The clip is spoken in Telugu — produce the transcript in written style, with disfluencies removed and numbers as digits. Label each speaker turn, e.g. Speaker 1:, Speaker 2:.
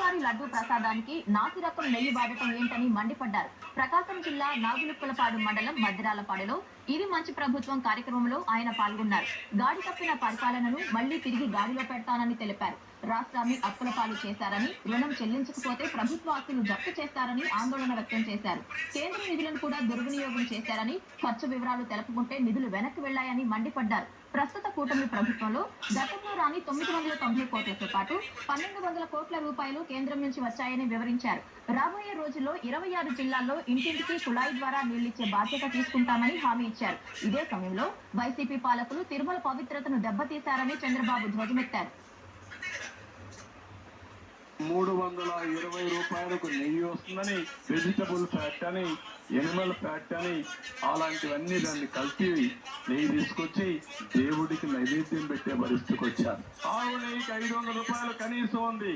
Speaker 1: స్వామివారి లడ్డూ ప్రసాదానికి నాసి రకం నెయ్యి వాడటం ఏంటని మండిపడ్డారు. ప్రకాశం జిల్లా నాగులుప్పలపాడు మండలం మద్దిరాలపాడులో ఇది మంచి ప్రభుత్వం కార్యక్రమంలో ఆయన పాల్గొన్నారు. గాడి తప్పిన పరిపాలనను మళ్లీ తిరిగి గాడిలో పెడతానని తెలిపారు. రాష్ట్రాన్ని అప్పుల పాలు చేశారని, రుణం చెల్లించకపోతే ప్రభుత్వ ఆస్తులు జప్తు చేస్తారని ఆందోళన వ్యక్తం చేశారు. కేంద్ర నిధులను కూడా దుర్వినియోగం చేశారని, ఖర్చు వివరాలు తెలుపుకుంటే నిధులు వెనక్కి వెళ్లాయని మండిపడ్డారు. ప్రస్తుత కూటమి ప్రభుత్వంలో గతంలో రాని 990 కోట్లతో పాటు 1200 కోట్ల రూపాయలు కేంద్రం నుంచి వచ్చాయని వివరించారు. రాబోయే రోజుల్లో 26 జిల్లాల్లో ఇంటింటికి కుళాయి ద్వారా నీళ్లిచ్చే బాధ్యత తీసుకుంటామని హామీ ఇచ్చారు. ఇదే సమయంలో వైసీపీ పాలకులు తిరుమల పవిత్రతను దెబ్బతీశారని చంద్రబాబు ధ్వజమెత్తారు.
Speaker 2: 320 రూపాయలకు నెయ్యి వస్తుందని, వెజిటబుల్ ఫ్యాట్ అని, ఎనిమల్ ఫ్యాట్ అని, అలాంటివన్నీ దాన్ని కలిపి నెయ్యి తీసుకొచ్చి దేవుడికి నైవేద్యం పెట్టే పరిస్థితికి వచ్చారు. ఆవు నెయ్యికి 500 రూపాయలు కనీసం ఉంది.